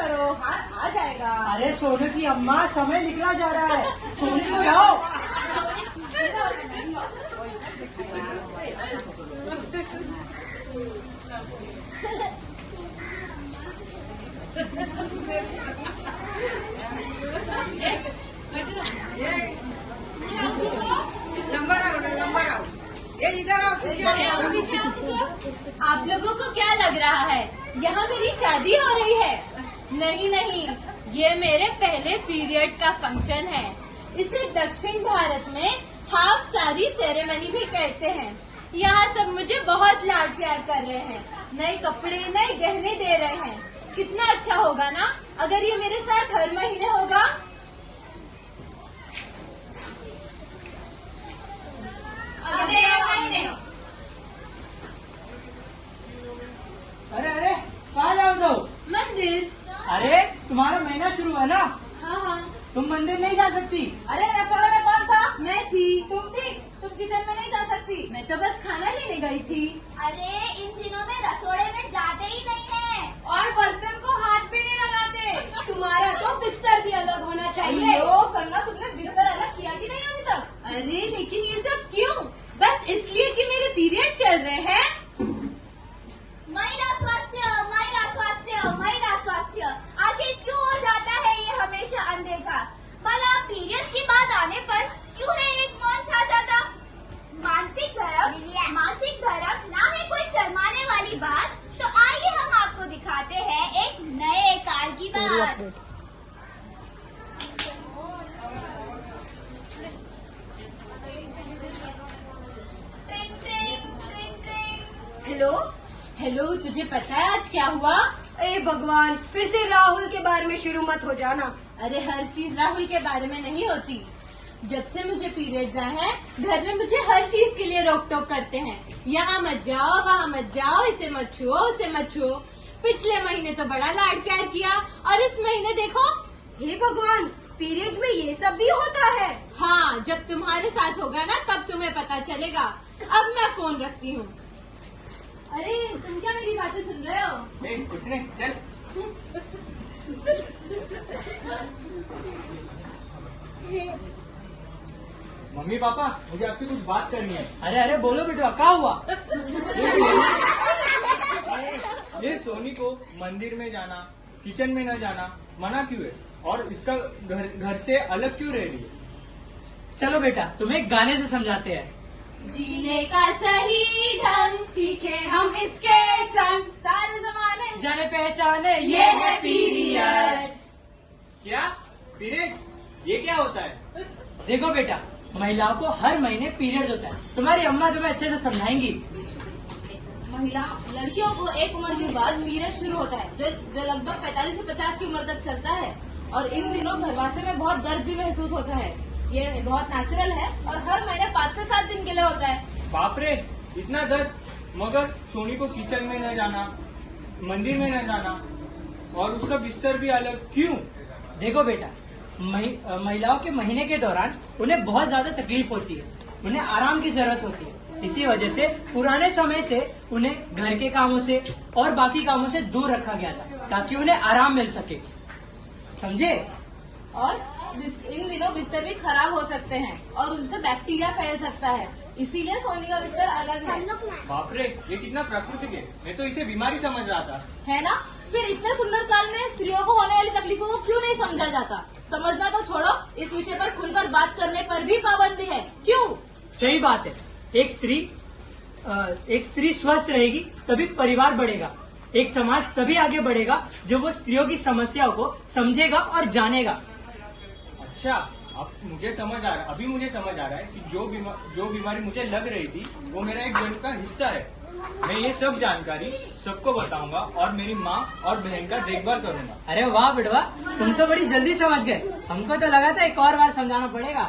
करो, हाँ आ जाएगा। अरे सोनू की अम्मा, समय निकला जा रहा है, सोनू को जाओ। नंबर आओ, ये इधर आओ, पीछे आओ। आप लोगों को क्या लग रहा है यहाँ मेरी शादी हो रही है? नहीं नहीं, ये मेरे पहले पीरियड का फंक्शन है। इसे दक्षिण भारत में हाफ साड़ी सेरेमनी भी कहते हैं। यहाँ सब मुझे बहुत लाड प्यार कर रहे हैं, नए कपड़े नए गहने दे रहे हैं। कितना अच्छा होगा ना अगर ये मेरे साथ हर महीने होगा। अगले महीने। अरे अरे कहाँ जाओ तो? मंदिर। अरे तुम्हारा महीना शुरू है ना, हाँ हाँ। तुम मंदिर नहीं जा सकती। अरे रसोड़े में कौन था? मैं थी। तुम थी? तुम किचन में नहीं जा सकती। मैं तो बस खाना लेने गई थी। अरे इन दिनों में रसोड़े में जाते ही नहीं है। और बर्तन को हाथ भी नहीं लगाते। तुम्हारा तो बिस्तर भी अलग होना चाहिए। यो करना, तुमने बिस्तर अलग किया कि नहीं अभी तक? अरे लेकिन ये सब क्यों? बस इसलिए कि मेरे पीरियड चल रहे हैं। महिला स्वास्थ्य, महिला स्वास्थ्य, महिला स्वास्थ्य, आखिर क्यों हो जाता है ये हमेशा अनदेखा? भला पीरियड्स की बात आने पर क्यों है एक मौन छा जाता? मासिक धर्म ना है कोई शर्माने वाली बात। तो आइए हम आपको दिखाते हैं एक नए काल की बात। ट्रिंग ट्रिंग ट्रिंग ट्रिंग। हेलो हेलो, तुझे पता है आज क्या हुआ? अरे भगवान, फिर से राहुल के बारे में शुरू मत हो जाना। अरे हर चीज राहुल के बारे में नहीं होती। जब से मुझे पीरियड्स आए हैं, घर में मुझे हर चीज के लिए रोक टोक करते हैं। यहाँ मत जाओ, वहाँ मत जाओ, इसे मत छुओ, उसे मत छुओ। पिछले महीने तो बड़ा लाड प्यार किया और इस महीने देखो। हे भगवान, पीरियड्स में ये सब भी होता है? हाँ, जब तुम्हारे साथ होगा ना तब तुम्हें पता चलेगा। अब मैं फोन रखती हूँ। अरे तुम क्या मेरी बातें सुन रहे हो? नहीं कुछ नहीं, चल। मम्मी पापा, मुझे आपसे कुछ बात करनी है। अरे अरे बोलो बेटा, क्या हुआ? ये सोनी को मंदिर में जाना, किचन में न जाना मना क्यों है? और इसका घर से अलग क्यों रह रही है? चलो बेटा, तुम्हें गाने से समझाते हैं। जीने का सही ढंग सीखे हम इसके संग, सारे जमाने जाने पहचाने ये है पीरियड्स। क्या पीरियड्स? ये क्या होता है? देखो बेटा, महिलाओं को हर महीने पीरियड होता है। तुम्हारी अम्मा तुम्हें अच्छे से समझाएंगी। महिला लड़कियों को एक उम्र के बाद पीरियड शुरू होता है, जो लगभग 45 से 50 की उम्र तक चलता है। और इन दिनों गर्भाशय में बहुत दर्द भी महसूस होता है। ये बहुत नेचुरल है और हर महीने 5 से 7 दिन के लिए होता है। बाप रे, इतना दर्द! मगर सोनी को किचन में न जाना, मंदिर में न जाना और उसका बिस्तर भी अलग क्यों? देखो बेटा, महिलाओं के महीने के दौरान उन्हें बहुत ज्यादा तकलीफ होती है, उन्हें आराम की जरूरत होती है। इसी वजह से पुराने समय से उन्हें घर के कामों से और बाकी कामों से दूर रखा गया था, ताकि उन्हें आराम मिल सके। समझे? और इन दिनों बिस्तर भी खराब हो सकते हैं और उनसे बैक्टीरिया फैल सकता है, इसीलिए सोनी का बिस्तर अलग है। बाप रे, ये कितना प्राकृतिक है। मैं तो इसे बीमारी समझ रहा था। है ना? फिर इतने सुंदर काल में स्त्रियों को होने वाली तकलीफों को क्यों नहीं समझा जाता? समझना तो छोड़ो, इस विषय पर खुलकर बात करने पर भी पाबंदी है। क्यों? सही बात है। एक स्त्री स्वस्थ रहेगी तभी परिवार बढ़ेगा। एक समाज तभी आगे बढ़ेगा जो वो स्त्रियों की समस्याओं को समझेगा और जानेगा। अच्छा, अब मुझे समझ आ रहा, अभी मुझे समझ आ रहा है कि जो बीमारी मुझे लग रही थी वो मेरा एक जन्म का हिस्सा है। मैं ये सब जानकारी सबको बताऊंगा और मेरी माँ और बहन का देखभाल करूंगा। अरे वाह बेटवा, तुम तो बड़ी जल्दी समझ गए। हमको तो लगा था एक और बार समझाना पड़ेगा।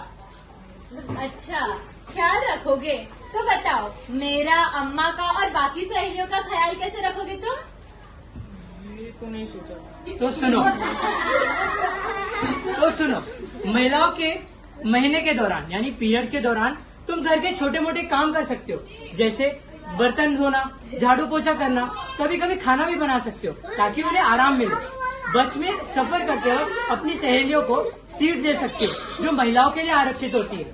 अच्छा, ख्याल रखोगे तो बताओ, मेरा, अम्मा का और बाकी सहेलियों का ख्याल कैसे रखोगे तुम? ये तो नहीं सोचा। तो सुनो, महिलाओं के महीने के दौरान यानी पीरियड्स के दौरान तुम घर के छोटे मोटे काम कर सकते हो, जैसे बर्तन धोना, झाड़ू पोछा करना, कभी कभी खाना भी बना सकते हो ताकि उन्हें आराम मिले। बस में सफर करते वक्त अपनी सहेलियों को सीट दे सकते हो जो महिलाओं के लिए आरक्षित होती है,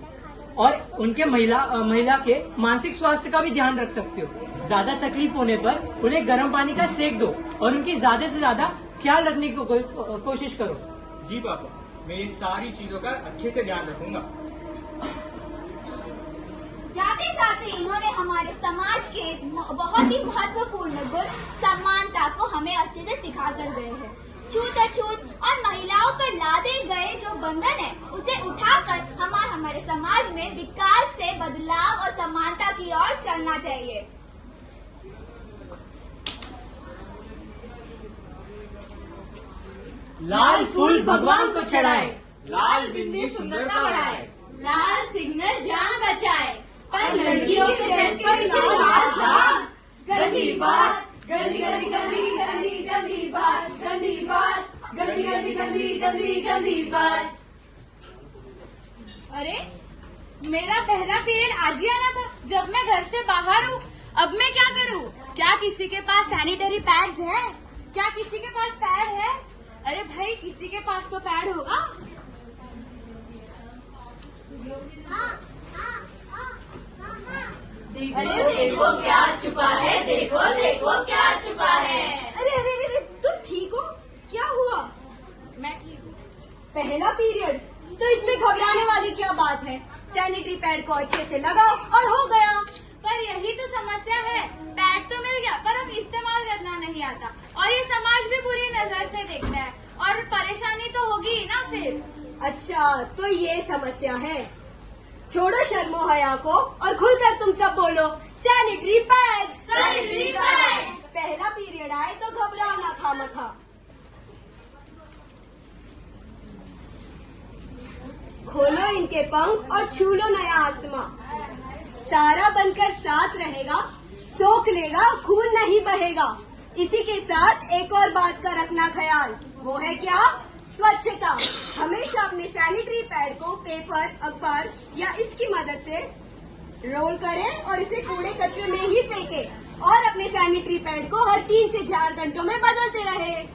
और उनके महिला के मानसिक स्वास्थ्य का भी ध्यान रख सकते हो। ज्यादा तकलीफ होने पर उन्हें गर्म पानी का सेक दो और उनकी ज्यादा से ज्यादा ख्याल रखने की कोशिश करो। जी पापा, मैं ये सारी चीजों का अच्छे से ध्यान रखूंगा। जाते जाते इन्होंने हमारे समाज के एक बहुत ही महत्वपूर्ण गुण समानता को हमें अच्छे से सिखा कर गए हैं। छूत-अछूत और महिलाओं पर लादे गए जो बंधन है उसे उठाकर हमारे समाज में विकास से बदलाव और समानता की ओर चलना चाहिए। लाल फूल भगवान को चढ़ाए, लाल बिंदी सुंदरता बढ़ाए, लाल सिग्नल जान बचाए, पर लड़कियों के ड्रेस पर लाल दाग, गंदी बात, गंदी गंदी गंदी गंदी गंदी बात, गंदी बात, गंदी गंदी गंदी गंदी गंदी बात। अरे मेरा पहला पीरियड आज ही आना था जब मैं घर से बाहर हूँ। अब मैं क्या करूँ? क्या किसी के पास सैनिटरी पैड्स हैं? क्या किसी के पास पैड है? अरे भाई, किसी के पास तो पैड होगा। अरे देखो क्या छुपा है, देखो देखो क्या छुपा है। अरे अरे अरे, तुम ठीक हो? क्या हुआ? मैं ठीक हूँ। पहला पीरियड तो इसमें घबराने वाली क्या बात है? सैनिटरी पैड को अच्छे से लगाओ और हो गया। पर यही तो समस्या है, पैड तो मिल गया पर अब इस्तेमाल करना नहीं आता, और ये समाज भी बुरी नजर से देखता है, और परेशानी तो होगी ही ना फिर। अच्छा, तो ये समस्या है। छोड़ो शर्मो हया को और खुलकर तुम सब बोलो, सैनिटरी पैड्स, सैनिटरी पैड्स। पहला पीरियड आए तो घबराना खामखा। खोलो इनके पंख और छू लो नया आसमां। सारा बनकर साथ रहेगा, सोख लेगा, खून नहीं बहेगा। इसी के साथ एक और बात का रखना ख्याल, वो है क्या? स्वच्छता। हमेशा अपने सैनिटरी पैड को पेपर, अखबार या इसकी मदद से रोल करें और इसे कूड़े कचरे में ही फेंकें, और अपने सैनिटरी पैड को हर 3 से 4 घंटों में बदलते रहें।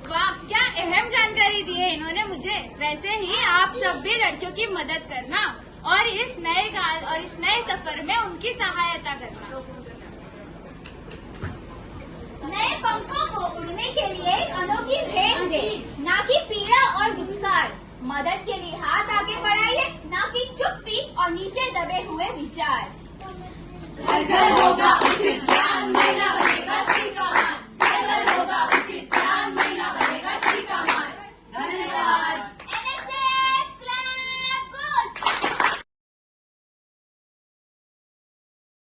वाह, क्या अहम जानकारी दी है इन्होंने मुझे। वैसे ही आप सब भी लड़कियों की मदद करना और इस नए काल और इस नए सफर में उनकी सहायता करना। नए पंखों को उड़ने के लिए अनोखी भेंट दे, ना कि पीड़ा और दुत्कार। मदद के लिए हाथ आगे बढ़ाइए, ना कि चुप्पी और नीचे दबे हुए विचार। घर घर होगा उचित